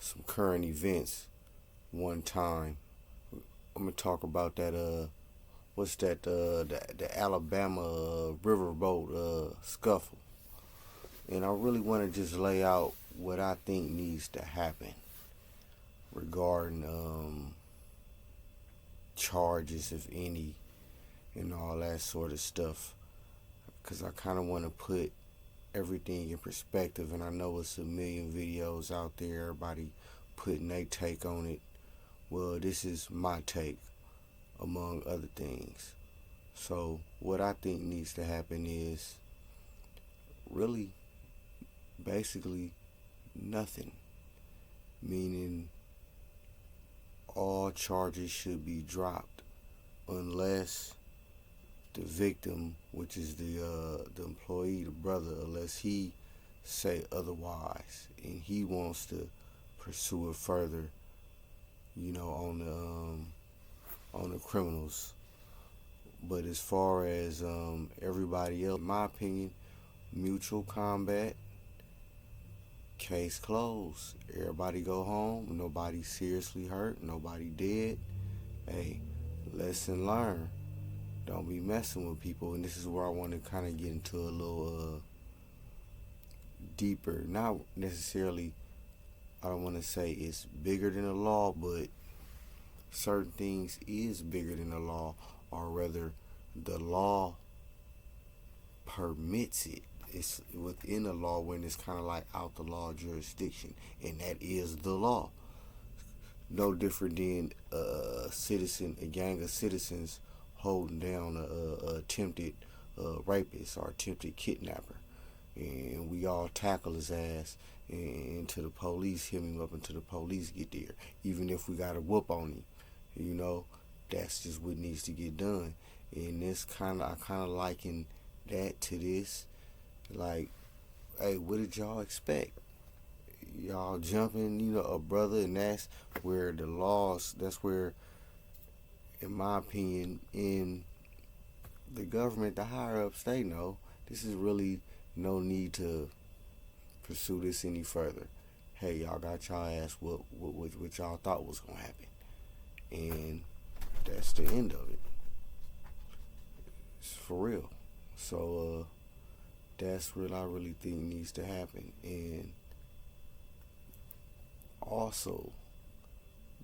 some current events one time. I'm gonna talk about that. What's that? The Alabama riverboat scuffle, and I really want to just lay out what I think needs to happen regarding charges, if any, and all that sort of stuff. Because I kind of want to put everything in perspective, and I know it's a million videos out there, everybody putting their take on it. Well, this is my take, among other things. So, what I think needs to happen is really basically nothing, meaning all charges should be dropped unless the victim, which is the employee, the brother, unless he say otherwise and he wants to pursue it further, on the criminals. But as far as everybody else, in my opinion, mutual combat, case closed. Everybody go home. Nobody seriously hurt. Nobody dead. Hey, lesson learned. Don't be messing with people. And this is where I want to kind of get into a little deeper. Not necessarily, I don't want to say it's bigger than the law, but certain things is bigger than the law, or rather, the law permits it. It's within the law when it's kind of like out the law jurisdiction, and that is the law. No different than a gang of citizens holding down a attempted rapist or attempted kidnapper, and we all tackle his ass into the police, hit him up until the police get there. Even if we got a whoop on him, that's just what needs to get done. And I kind of liken that to this. Like, hey, what did y'all expect? Y'all jumping, a brother, and that's where the laws, that's where, in my opinion, in the government, the higher ups, they know this is really no need to pursue this any further. Hey, y'all got y'all ass what y'all thought was going to happen. And that's the end of it. It's for real. So, that's what I really think needs to happen. And also,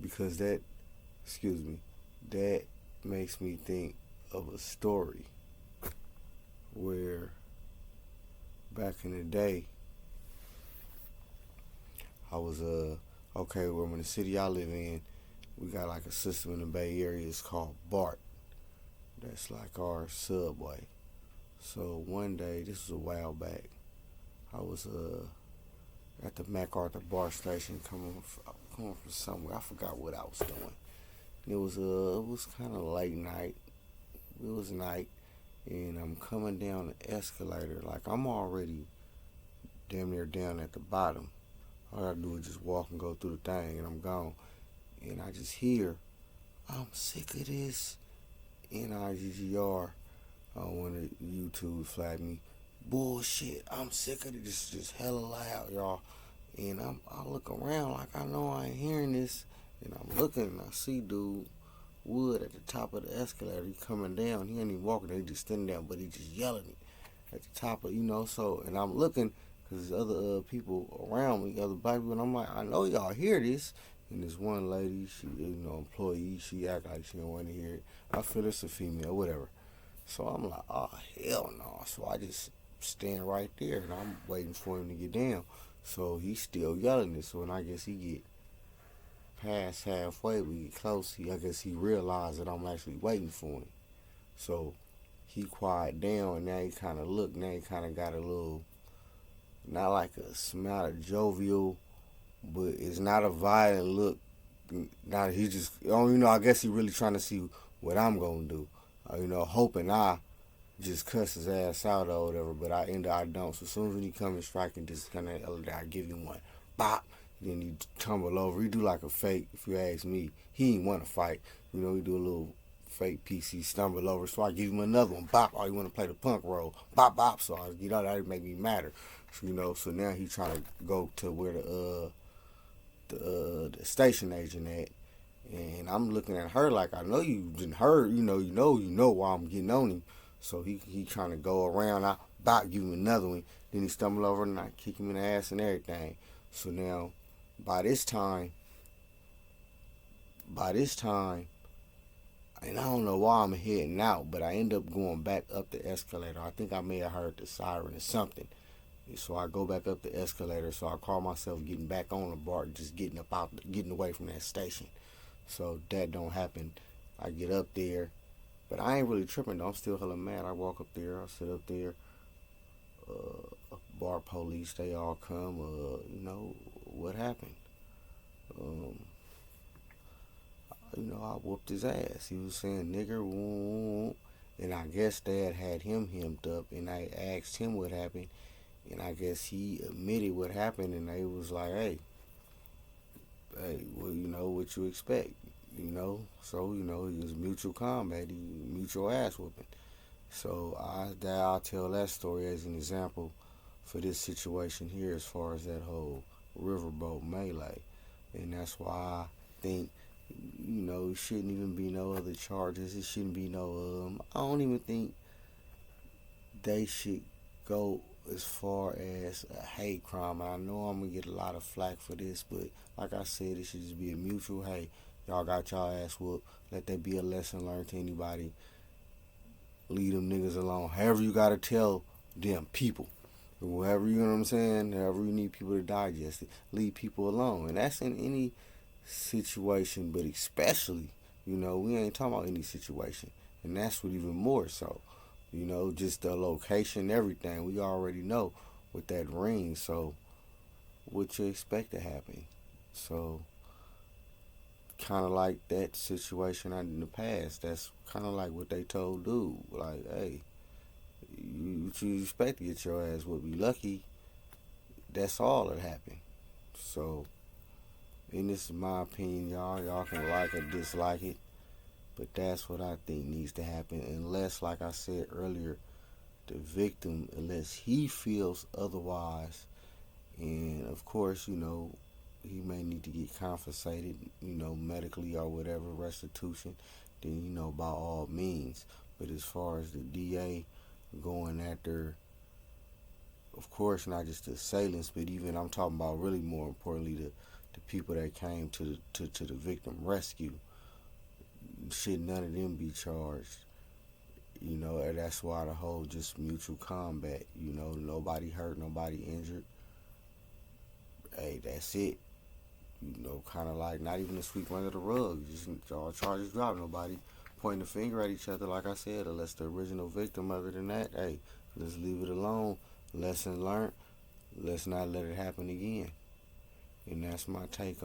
because that makes me think of a story where back in the day, I was, okay, well, in the city I live in, we got like a system in the Bay Area, it's called BART. That's like our subway. So one day, this was a while back, I was at the MacArthur BART station coming from somewhere. I forgot what I was doing. And it was kind of late night. It was night, and I'm coming down the escalator. Like, I'm already damn near down at the bottom. All I gotta do is just walk and go through the thing, and I'm gone. And I just hear, I'm sick of this. NIGGR. I don't want to YouTube flag me. Bullshit. I'm sick of it. Just hella loud, y'all. And I look around like I know I ain't hearing this. And I'm looking and I see dude Wood at the top of the escalator. He coming down. He ain't even walking there. He just standing down, but he just yelling it at the top of, so. And I'm looking because there's other people around me, other black people. And I'm like, I know y'all hear this. And this one lady, she, employee, she act like she don't want to hear it. I feel it's a female, whatever. So I'm like, oh, hell no. So I just stand right there, and I'm waiting for him to get down. So he's still yelling it. So when I guess he get past halfway, we get close, I guess he realized that I'm actually waiting for him. So he quiet down, and now he kind of look. Now he kind of got a little, not like a smile of jovial, but it's not a violent look. Now he just, I guess he really trying to see what I'm going to do. Hoping I just cuss his ass out or whatever, but I don't. So as soon as he come and strike and just kind of, I give him one, bop, then he tumble over. He do like a fake, if you ask me. He ain't want to fight. He do a little fake PC stumble over. So I give him another one, bop. Oh, you want to play the punk roll, bop, bop. So that make me matter. So now he trying to go to where the station agent at. And I'm looking at her like, I know you didn't heard, you know why I'm getting on him. So he trying to go around. I about give him another one. Then he stumbled over and I kick him in the ass and everything. So now, by this time, and I don't know why I'm heading out, but I end up going back up the escalator. I think I may have heard the siren or something. So I go back up the escalator. So I call myself getting back on the bar, just getting getting away from that station. So that don't happen. I get up there, but I ain't really tripping though. I'm still hella mad. I walk up there. I sit up there. Bar police, they all come. What happened? Um, I whooped his ass. He was saying nigger, woo, and I guess Dad had him hemmed up, and I asked him what happened, and I guess he admitted what happened, and they was like, hey, well, what you expect, So it was mutual combat, mutual ass whooping. So I'll tell that story as an example for this situation here, as far as that whole riverboat melee, and that's why I think it shouldn't even be no other charges. It shouldn't be no. I don't even think they should go as far as a hate crime. And I know I'm gonna get a lot of flack for this, but like I said, it should just be a mutual. Hey, y'all got y'all ass whooped. Let that be a lesson learned to anybody. Leave them niggas alone. However you gotta tell them people. Whoever, you know what I'm saying? However you need people to digest it. Leave people alone. And that's in any situation, but especially, we ain't talking about any situation. And that's what even more so. Just the location, everything. We already know with that ring. So what you expect to happen. So kind of like that situation in the past. That's kind of like what they told dude. Like, hey, you expect to get your ass would be lucky. That's all that happened. So, and this is my opinion, y'all. Y'all can like or dislike it, but that's what I think needs to happen. Unless, like I said earlier, the victim, unless he feels otherwise, and of course, he may need to get compensated, medically or whatever, restitution, then, by all means. But as far as the DA going after, of course, not just the assailants, but even I'm talking about really more importantly the people that came to the victim rescue. Should none of them be charged? And that's why the whole just mutual combat. Nobody hurt, nobody injured. Hey, that's it. Kind of like not even a sweep under the rug. Just all charges dropped. Nobody pointing the finger at each other, like I said, unless the original victim. Other than that, hey, let's leave it alone. Lesson learned. Let's not let it happen again. And that's my take